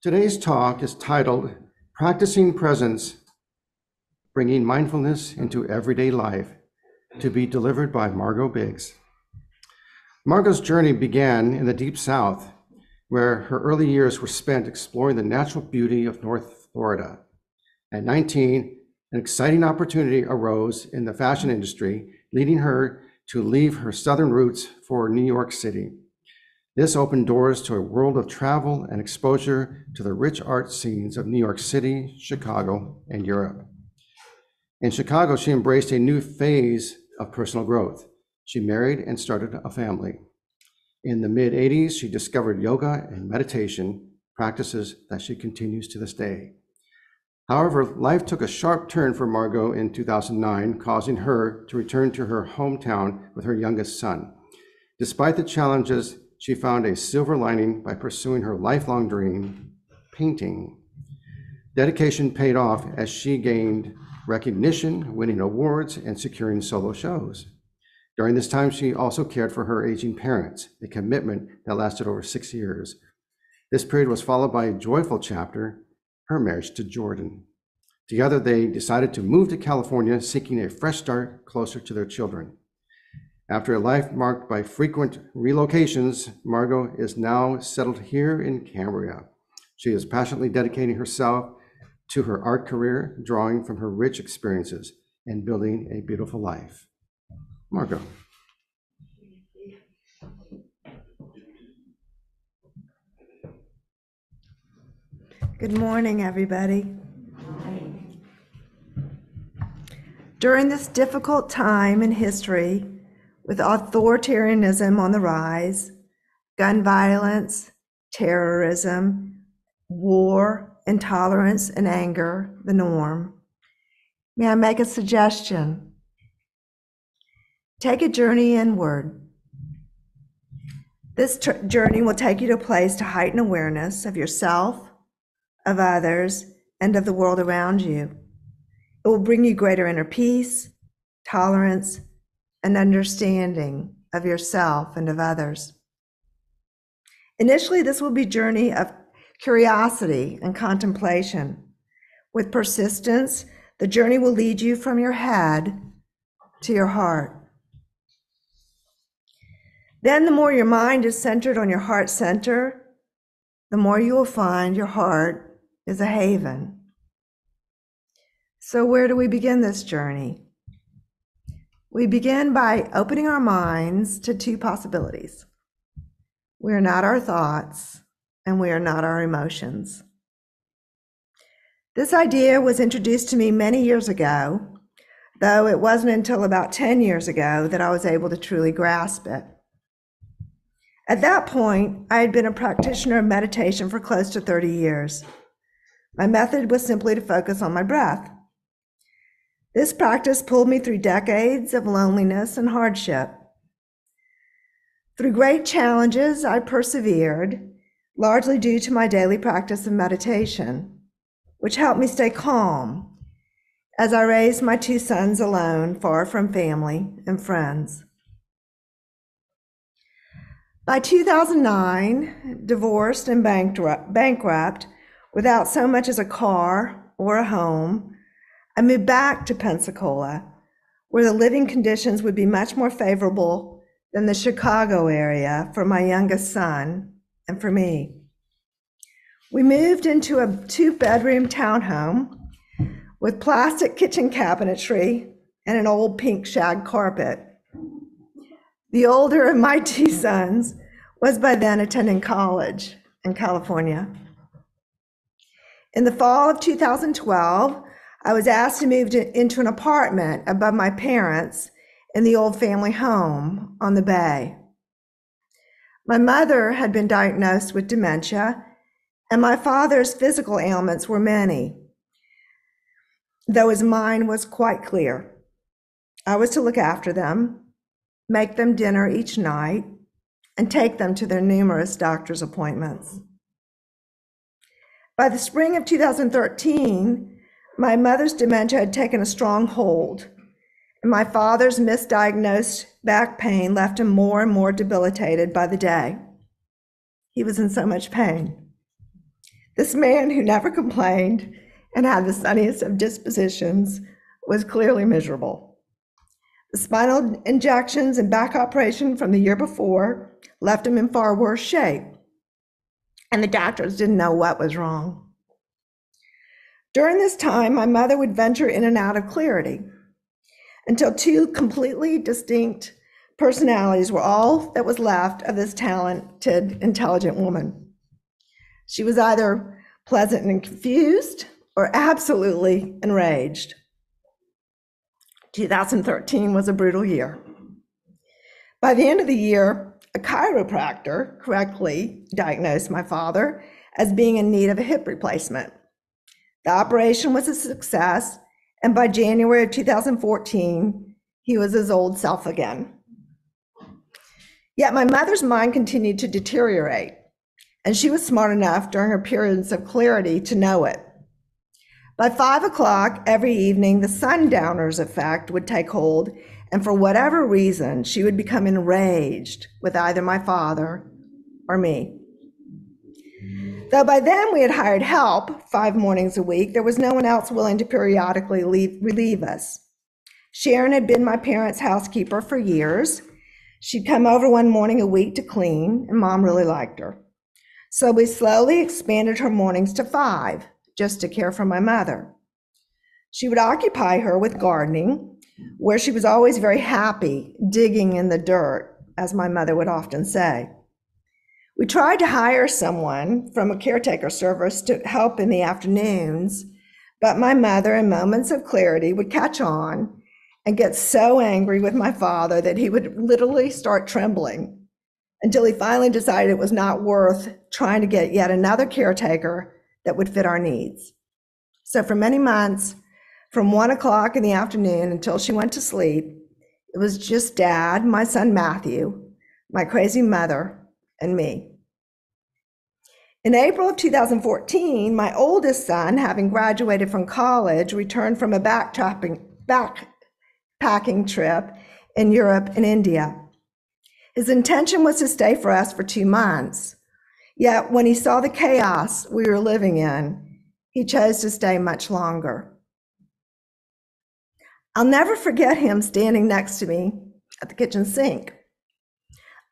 Today's talk is titled Practicing Presence, Bringing Mindfulness into Everyday Life, to be delivered by Margo Biggs. Margo's journey began in the Deep South, where her early years were spent exploring the natural beauty of North Florida. At 19, an exciting opportunity arose in the fashion industry, leading her to leave her southern roots for New York City. This opened doors to a world of travel and exposure to the rich art scenes of New York City, Chicago, and Europe. In Chicago, she embraced a new phase of personal growth. She married and started a family. In the mid-'80s, she discovered yoga and meditation, practices that she continues to this day. However, life took a sharp turn for Margo in 2009, causing her to return to her hometown with her youngest son. Despite the challenges, she found a silver lining by pursuing her lifelong dream, painting. Dedication paid off as she gained recognition, winning awards, and securing solo shows. During this time, she also cared for her aging parents, a commitment that lasted over 6 years. This period was followed by a joyful chapter, her marriage to Jordan. Together, they decided to move to California, seeking a fresh start closer to their children. After a life marked by frequent relocations, Margo is now settled here in Cambria. She is passionately dedicating herself to her art career, drawing from her rich experiences and building a beautiful life. Margo. Good morning, everybody. During this difficult time in history, with authoritarianism on the rise, gun violence, terrorism, war, intolerance, and anger the norm, may I make a suggestion? Take a journey inward. This journey will take you to a place to heighten awareness of yourself, of others, and of the world around you. It will bring you greater inner peace, tolerance, and understanding of yourself and of others. Initially, this will be a journey of curiosity and contemplation. With persistence, the journey will lead you from your head to your heart. Then the more your mind is centered on your heart center, the more you will find your heart is a haven. So where do we begin this journey? We begin by opening our minds to two possibilities. We are not our thoughts, and we are not our emotions. This idea was introduced to me many years ago, though it wasn't until about 10 years ago that I was able to truly grasp it. At that point, I had been a practitioner of meditation for close to 30 years. My method was simply to focus on my breath. This practice pulled me through decades of loneliness and hardship. Through great challenges, I persevered, largely due to my daily practice of meditation, which helped me stay calm as I raised my two sons alone, far from family and friends. By 2009, divorced and bankrupt, without so much as a car or a home, I moved back to Pensacola, where the living conditions would be much more favorable than the Chicago area for my youngest son and for me. We moved into a 2-bedroom townhome with plastic kitchen cabinetry and an old pink shag carpet. The older of my two sons was by then attending college in California. In the fall of 2012, I was asked to move into an apartment above my parents in the old family home on the bay. My mother had been diagnosed with dementia, and my father's physical ailments were many, though his mind was quite clear. I was to look after them, make them dinner each night, and take them to their numerous doctor's appointments. By the spring of 2013, my mother's dementia had taken a strong hold, and my father's misdiagnosed back pain left him more and more debilitated by the day. He was in so much pain. This man who never complained and had the sunniest of dispositions was clearly miserable. The spinal injections and back operation from the year before left him in far worse shape, and the doctors didn't know what was wrong. During this time, my mother would venture in and out of clarity until two completely distinct personalities were all that was left of this talented, intelligent woman. She was either pleasant and confused or absolutely enraged. 2013 was a brutal year. By the end of the year, a chiropractor correctly diagnosed my father as being in need of a hip replacement. The operation was a success, and by January of 2014, he was his old self again. Yet my mother's mind continued to deteriorate, and she was smart enough during her periods of clarity to know it. By 5 o'clock every evening, the sundowners effect would take hold, and for whatever reason, she would become enraged with either my father or me. Though by then we had hired help 5 mornings a week, there was no one else willing to periodically relieve us. Sharon had been my parents' housekeeper for years. She'd come over 1 morning a week to clean, and Mom really liked her. So we slowly expanded her mornings to 5, just to care for my mother. She would occupy her with gardening, where she was always very happy digging in the dirt, as my mother would often say. We tried to hire someone from a caretaker service to help in the afternoons, but my mother, in moments of clarity, would catch on and get so angry with my father that he would literally start trembling until he finally decided it was not worth trying to get yet another caretaker that would fit our needs. So for many months, from 1 o'clock in the afternoon until she went to sleep, it was just Dad, my son Matthew, my crazy mother, and me. In April of 2014, my oldest son, having graduated from college, returned from a backpacking trip in Europe and India. His intention was to stay for us for 2 months. Yet when he saw the chaos we were living in, he chose to stay much longer. I'll never forget him standing next to me at the kitchen sink.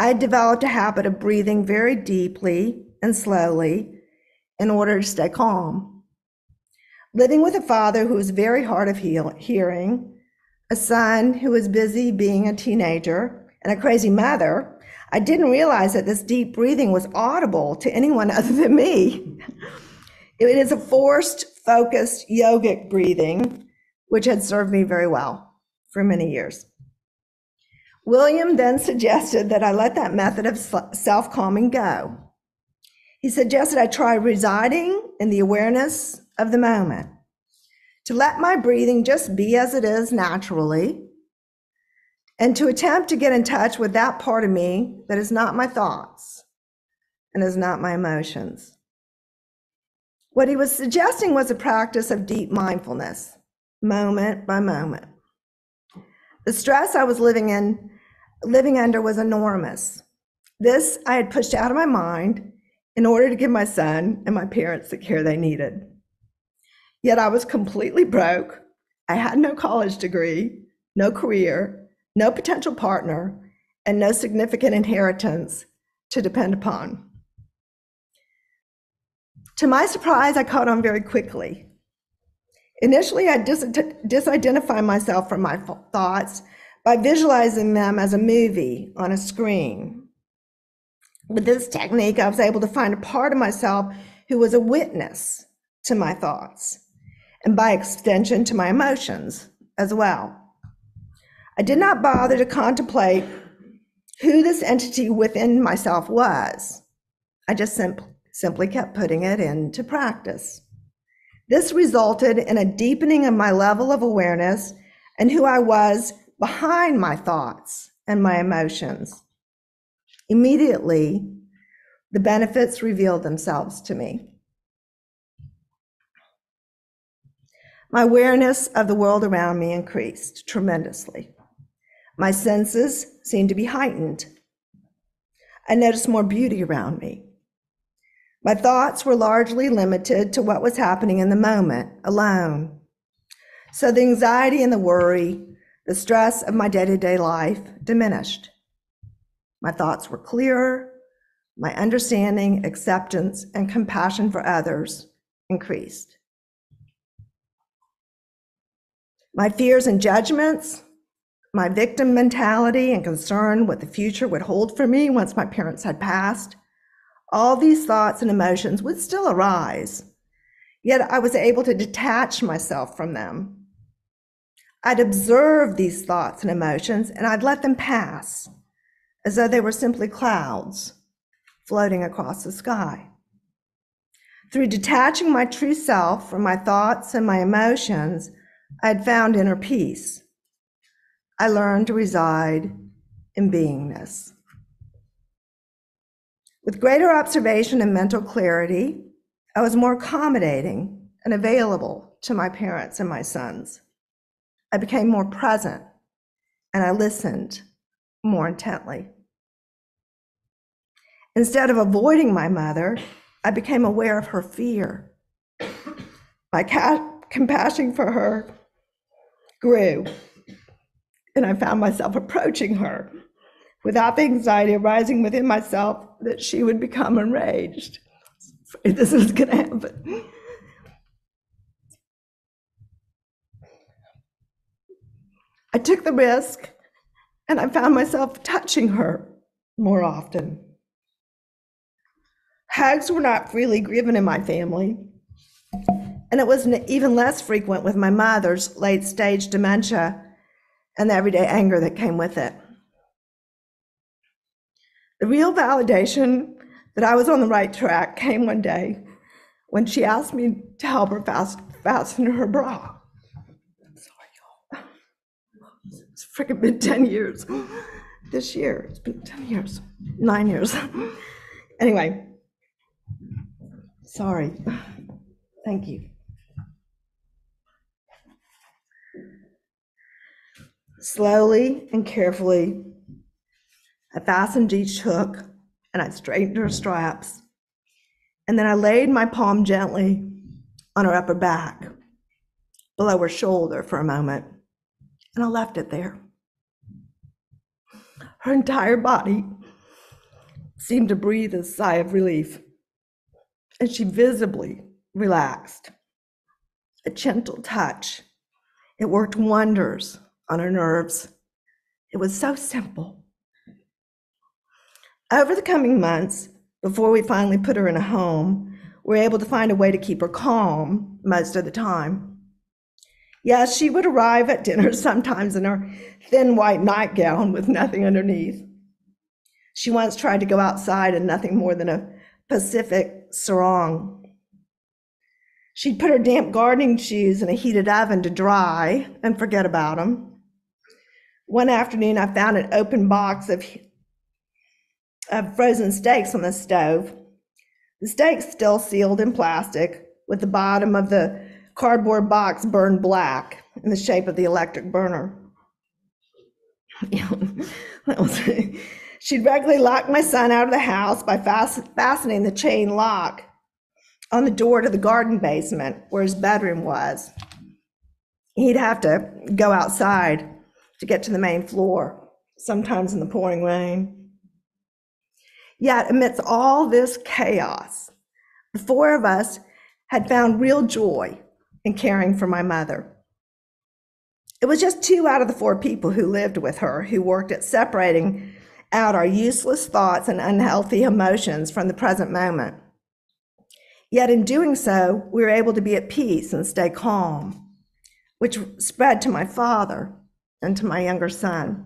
I had developed a habit of breathing very deeply and slowly in order to stay calm. Living with a father who was very hard of hearing, a son who was busy being a teenager, and a crazy mother, I didn't realize that this deep breathing was audible to anyone other than me. It is a forced, focused, yogic breathing, which had served me very well for many years. William then suggested that I let that method of self-calming go. He suggested I try residing in the awareness of the moment, to let my breathing just be as it is naturally, and to attempt to get in touch with that part of me that is not my thoughts and is not my emotions. What he was suggesting was a practice of deep mindfulness, moment by moment. The stress I was living under was enormous. This I had pushed out of my mind in order to give my son and my parents the care they needed. Yet I was completely broke. I had no college degree, no career, no potential partner, and no significant inheritance to depend upon. To my surprise, I caught on very quickly. Initially, I disidentified myself from my thoughts by visualizing them as a movie on a screen. With this technique, I was able to find a part of myself who was a witness to my thoughts, and by extension to my emotions as well. I did not bother to contemplate who this entity within myself was. I just simply kept putting it into practice. This resulted in a deepening of my level of awareness and who I was behind my thoughts and my emotions. Immediately, the benefits revealed themselves to me. My awareness of the world around me increased tremendously. My senses seemed to be heightened. I noticed more beauty around me. My thoughts were largely limited to what was happening in the moment, alone. So the anxiety and the worry, the stress of my day-to-day life diminished. My thoughts were clearer, my understanding, acceptance, and compassion for others increased. My fears and judgments, my victim mentality and concern what the future would hold for me once my parents had passed, all these thoughts and emotions would still arise, yet I was able to detach myself from them. I'd observe these thoughts and emotions, and I'd let them pass, as though they were simply clouds floating across the sky. Through detaching my true self from my thoughts and my emotions, I had found inner peace. I learned to reside in beingness. With greater observation and mental clarity, I was more accommodating and available to my parents and my sons. I became more present, and I listened more intently. Instead of avoiding my mother, I became aware of her fear. My compassion for her grew, and I found myself approaching her without the anxiety arising within myself that she would become enraged. Afraid this was going to happen. I took the risk, and I found myself touching her more often. Hugs were not freely given in my family, and it was even less frequent with my mother's late-stage dementia and the everyday anger that came with it. The real validation that I was on the right track came one day when she asked me to help her fasten her bra. I'm sorry, y'all. It's freaking been 10 years this year. It's been 10 years, 9 years. Anyway, sorry. Thank you. Slowly and carefully, I fastened each hook and I straightened her straps. And then I laid my palm gently on her upper back, below her shoulder for a moment, and I left it there. Her entire body seemed to breathe a sigh of relief, and she visibly relaxed. A gentle touch. It worked wonders on her nerves. It was so simple. Over the coming months, before we finally put her in a home, we were able to find a way to keep her calm most of the time. Yes, she would arrive at dinner sometimes in her thin white nightgown with nothing underneath. She once tried to go outside in nothing more than a Pacific sarong. She'd put her damp gardening shoes in a heated oven to dry and forget about them. One afternoon, I found an open box of frozen steaks on the stove. The steaks still sealed in plastic, with the bottom of the cardboard box burned black in the shape of the electric burner. She'd regularly lock my son out of the house by fastening the chain lock on the door to the garden basement where his bedroom was. He'd have to go outside to get to the main floor, sometimes in the pouring rain. Yet, amidst all this chaos, the four of us had found real joy in caring for my mother. It was just 2 out of the 4 people who lived with her who worked at separating out our useless thoughts and unhealthy emotions from the present moment. Yet in doing so, we were able to be at peace and stay calm, which spread to my father and to my younger son.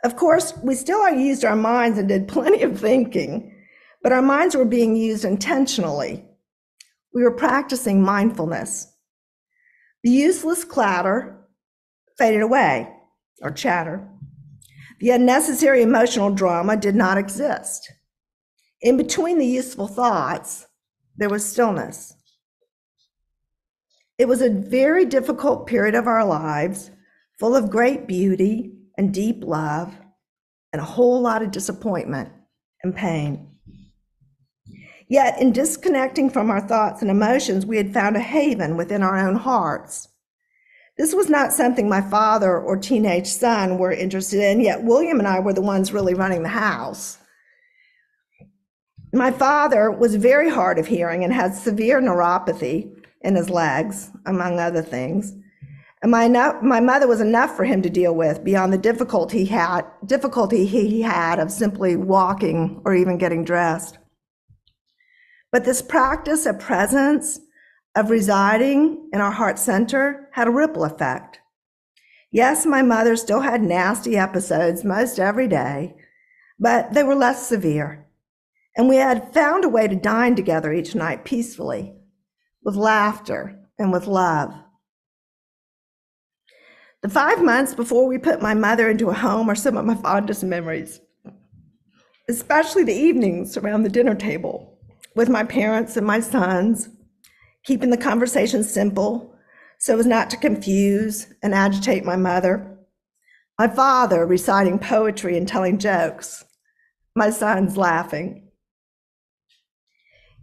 Of course, we still used our minds and did plenty of thinking, but our minds were being used intentionally. We were practicing mindfulness. The useless clatter faded away, or chatter. The unnecessary emotional drama did not exist. In between the useful thoughts, there was stillness. It was a very difficult period of our lives, full of great beauty and deep love, and a whole lot of disappointment and pain. Yet, in disconnecting from our thoughts and emotions, we had found a haven within our own hearts. This was not something my father or teenage son were interested in, yet William and I were the ones really running the house. My father was very hard of hearing and had severe neuropathy in his legs, among other things. And my mother was enough for him to deal with beyond the difficulty he had of simply walking or even getting dressed. But this practice of presence, of residing in our heart center, had a ripple effect. Yes, my mother still had nasty episodes most every day, but they were less severe. And we had found a way to dine together each night peacefully, with laughter and with love. The 5 months before we put my mother into a home are some of my fondest memories, especially the evenings around the dinner table with my parents and my sons, keeping the conversation simple so as not to confuse and agitate my mother. My father reciting poetry and telling jokes, my sons laughing.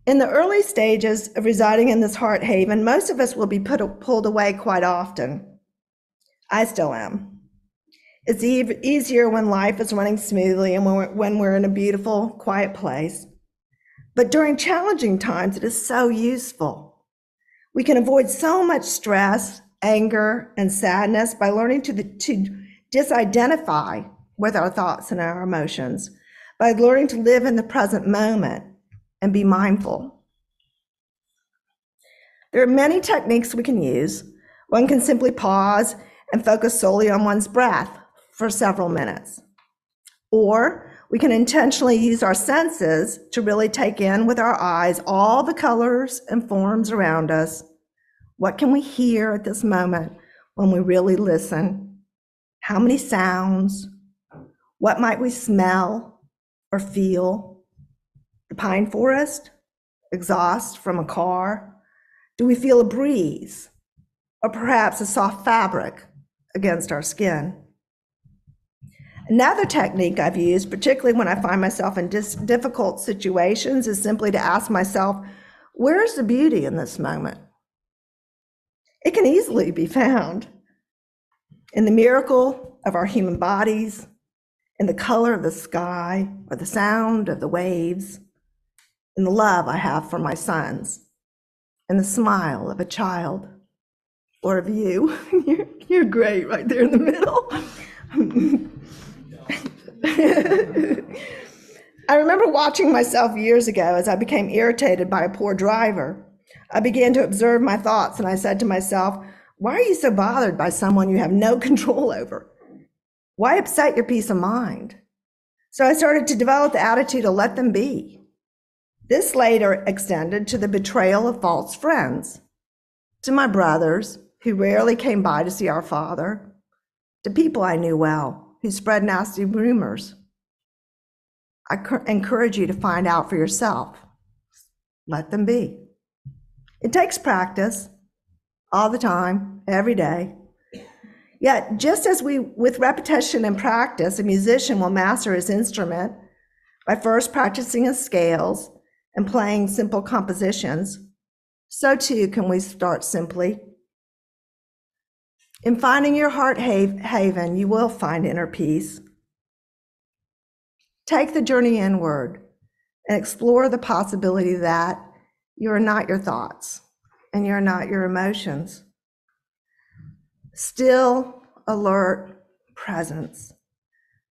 In the early stages of residing in this heart haven, most of us will be pulled away quite often. I still am. It's easier when life is running smoothly and when we're in a beautiful, quiet place. But during challenging times, it is so useful. We can avoid so much stress, anger, and sadness by learning to disidentify with our thoughts and our emotions, by learning to live in the present moment and be mindful. There are many techniques we can use. One can simply pause and focus solely on one's breath for several minutes. Or we can intentionally use our senses to really take in with our eyes all the colors and forms around us. What can we hear at this moment when we really listen? How many sounds? What might we smell or feel? The pine forest? Exhaust from a car? Do we feel a breeze? Or perhaps a soft fabric against our skin? Another technique I've used, particularly when I find myself in difficult situations, is simply to ask myself, where's the beauty in this moment? It can easily be found in the miracle of our human bodies, in the color of the sky, or the sound of the waves, in the love I have for my sons, in the smile of a child, or of you. You're great right there in the middle. I remember watching myself years ago as I became irritated by a poor driver. I began to observe my thoughts, and I said to myself, why are you so bothered by someone you have no control over? Why upset your peace of mind? So I started to develop the attitude to let them be. This later extended to the betrayal of false friends, to my brothers who rarely came by to see our father, to people I knew well who spread nasty rumors. I encourage you to find out for yourself. Let them be. It takes practice all the time, every day. Yet, just as with repetition and practice, a musician will master his instrument by first practicing his scales and playing simple compositions, so too can we start simply. In finding your heart haven, you will find inner peace. Take the journey inward and explore the possibility that you are not your thoughts and you're not your emotions. Still, alert presence,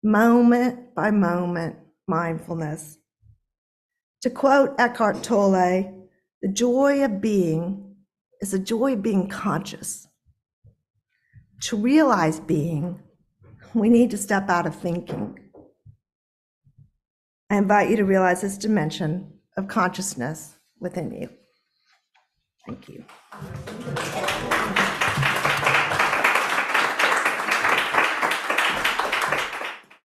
moment by moment mindfulness. To quote Eckhart Tolle, the joy of being is the joy of being conscious. To realize being, we need to step out of thinking. I invite you to realize this dimension of consciousness within you. Thank you.